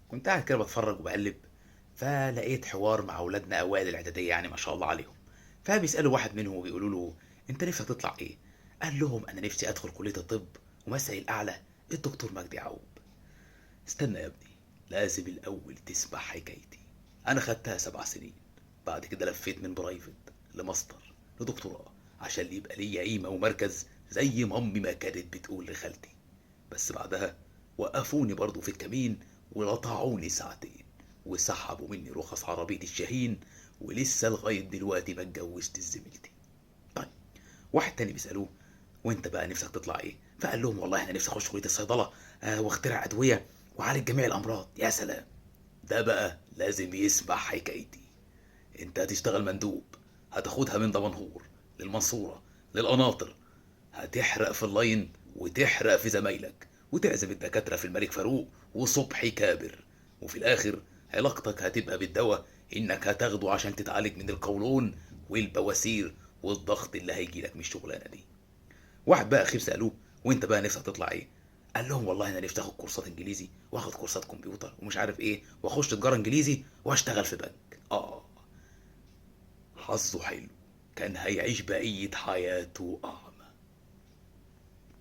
كنت قاعد كده بتفرج وبقلب، فلقيت حوار مع اولادنا اوائل الاعداديه، يعني ما شاء الله عليهم. فبيسالوا واحد منهم وبيقولوا له: انت نفسك تطلع ايه؟ قال لهم: انا نفسي ادخل كليه الطب، ومثلي الاعلى الدكتور مجدي يعقوب. استنى يا ابني، لازم الاول تسمع حكايتي. انا خدتها 7 سنين، بعد كده لفيت من برايفت لماستر لدكتوراه عشان يبقى ليا قيمه ومركز زي ما امي ما كانت بتقول لخالتي. بس بعدها وقفوني برضه في الكمين ولطعوني ساعتين، وسحبوا مني رخص عربية الشاهين، ولسه لغاية دلوقتي ما اتجوزت زميلتي. طيب، واحد تاني بيسألوه: وانت بقى نفسك تطلع ايه؟ فقال لهم: والله انا نفسي اخش كلية الصيدلة، واخترع ادوية وعالج جميع الامراض. يا سلام! ده بقى لازم يسمع حكايتي. انت هتشتغل مندوب، هتاخدها من دمنهور للمنصورة للقناطر، هتحرق في اللاين وتحرق في زمايلك، وتعزم الدكاترة في الملك فاروق وصبحي كابر. وفي الآخر علاقتك هتبقى بالدواء، إنك هتاخده عشان تتعالج من القولون والبواسير والضغط اللي هيجيلك من الشغلانة دي. واحد بقى أخير سألوه: وأنت بقى نفسك تطلع إيه؟ قال لهم: والله أنا نفسي آخد كورسات إنجليزي وآخد كورسات كمبيوتر ومش عارف إيه، وأخش تجارة إنجليزي وأشتغل في بنك. حظه حلو، كان هيعيش بقية حياته